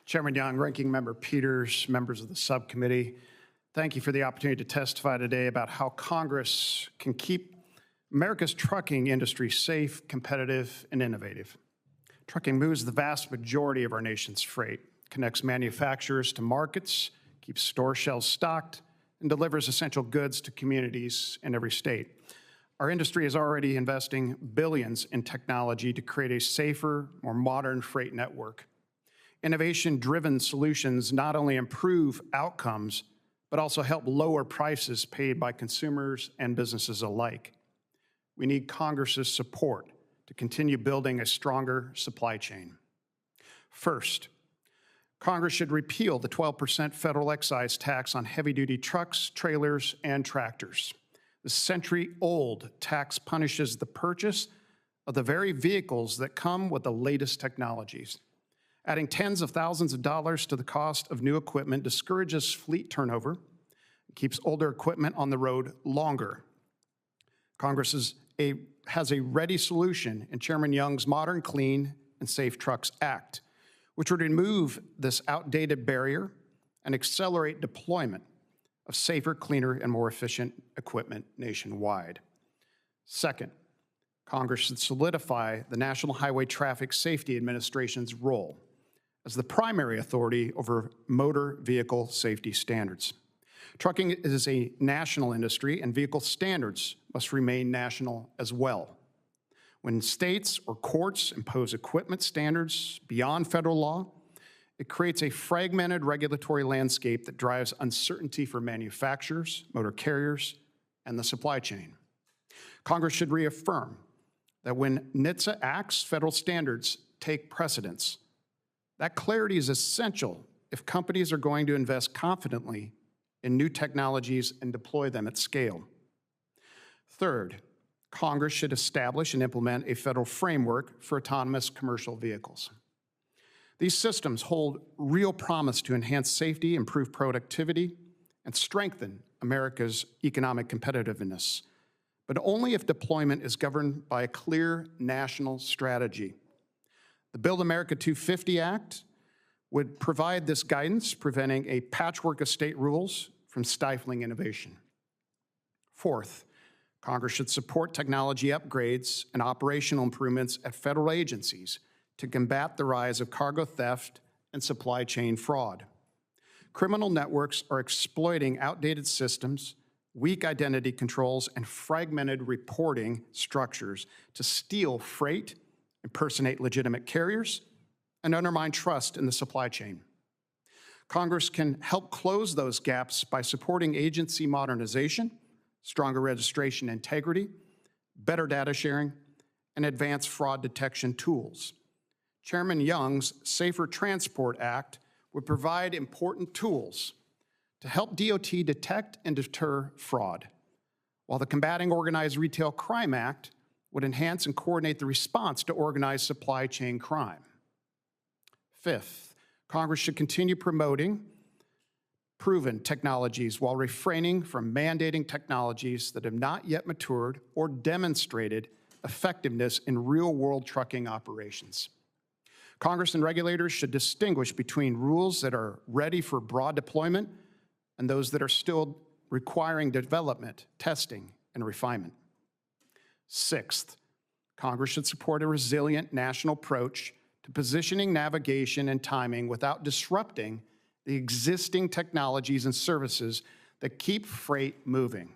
Chairman Young, Ranking Member Peters, members of the subcommittee, thank you for the opportunity to testify today about how Congress can keep America's trucking industry safe, competitive, and innovative. Trucking moves the vast majority of our nation's freight, connects manufacturers to markets, keeps store shelves stocked, and delivers essential goods to communities in every state. Our industry is already investing billions in technology to create a safer, more modern freight network. Innovation-driven solutions not only improve outcomes, but also help lower prices paid by consumers and businesses alike. We need Congress's support to continue building a stronger supply chain. First, Congress should repeal the 12% federal excise tax on heavy-duty trucks, trailers, and tractors. The century-old tax punishes the purchase of the very vehicles that come with the latest technologies. Adding tens of thousands of dollars to the cost of new equipment discourages fleet turnover, keeps older equipment on the road longer. Congress has a ready solution in Chairman Young's Modern, Clean, and Safe Trucks Act, which would remove this outdated barrier and accelerate deployment of safer, cleaner, and more efficient equipment nationwide. Second, Congress should solidify the National Highway Traffic Safety Administration's role as the primary authority over motor vehicle safety standards. Trucking is a national industry, and vehicle standards must remain national as well. When states or courts impose equipment standards beyond federal law, it creates a fragmented regulatory landscape that drives uncertainty for manufacturers, motor carriers, and the supply chain. Congress should reaffirm that when NHTSA acts, federal standards take precedence. That clarity is essential if companies are going to invest confidently in new technologies and deploy them at scale. Third, Congress should establish and implement a federal framework for autonomous commercial vehicles. These systems hold real promise to enhance safety, improve productivity, and strengthen America's economic competitiveness, but only if deployment is governed by a clear national strategy. The Build America 250 Act would provide this guidance, preventing a patchwork of state rules from stifling innovation. Fourth, Congress should support technology upgrades and operational improvements at federal agencies to combat the rise of cargo theft and supply chain fraud. Criminal networks are exploiting outdated systems, weak identity controls, and fragmented reporting structures to steal freight, impersonate legitimate carriers, and undermine trust in the supply chain. Congress can help close those gaps by supporting agency modernization, stronger registration integrity, better data sharing, and advanced fraud detection tools. Chairman Young's Safer Transport Act would provide important tools to help DOT detect and deter fraud, while the Combating Organized Retail Crime Act would enhance and coordinate the response to organized supply chain crime. Fifth, Congress should continue promoting proven technologies while refraining from mandating technologies that have not yet matured or demonstrated effectiveness in real-world trucking operations. Congress and regulators should distinguish between rules that are ready for broad deployment and those that are still requiring development, testing, and refinement. Sixth, Congress should support a resilient national approach to positioning, navigation, and timing without disrupting the existing technologies and services that keep freight moving.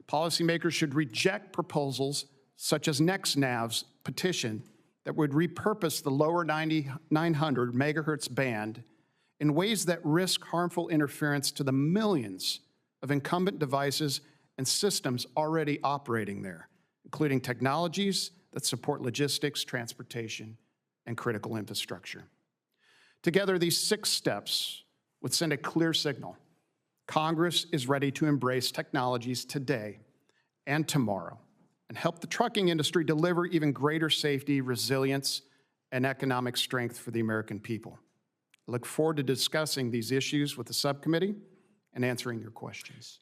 Policymakers should reject proposals such as NextNav's petition that would repurpose the lower 900 megahertz band in ways that risk harmful interference to the millions of incumbent devices and systems already operating there, including technologies that support logistics, transportation, and critical infrastructure. Together, these 6 steps would send a clear signal. Congress is ready to embrace technologies today and tomorrow and help the trucking industry deliver even greater safety, resilience, and economic strength for the American people. I look forward to discussing these issues with the subcommittee and answering your questions.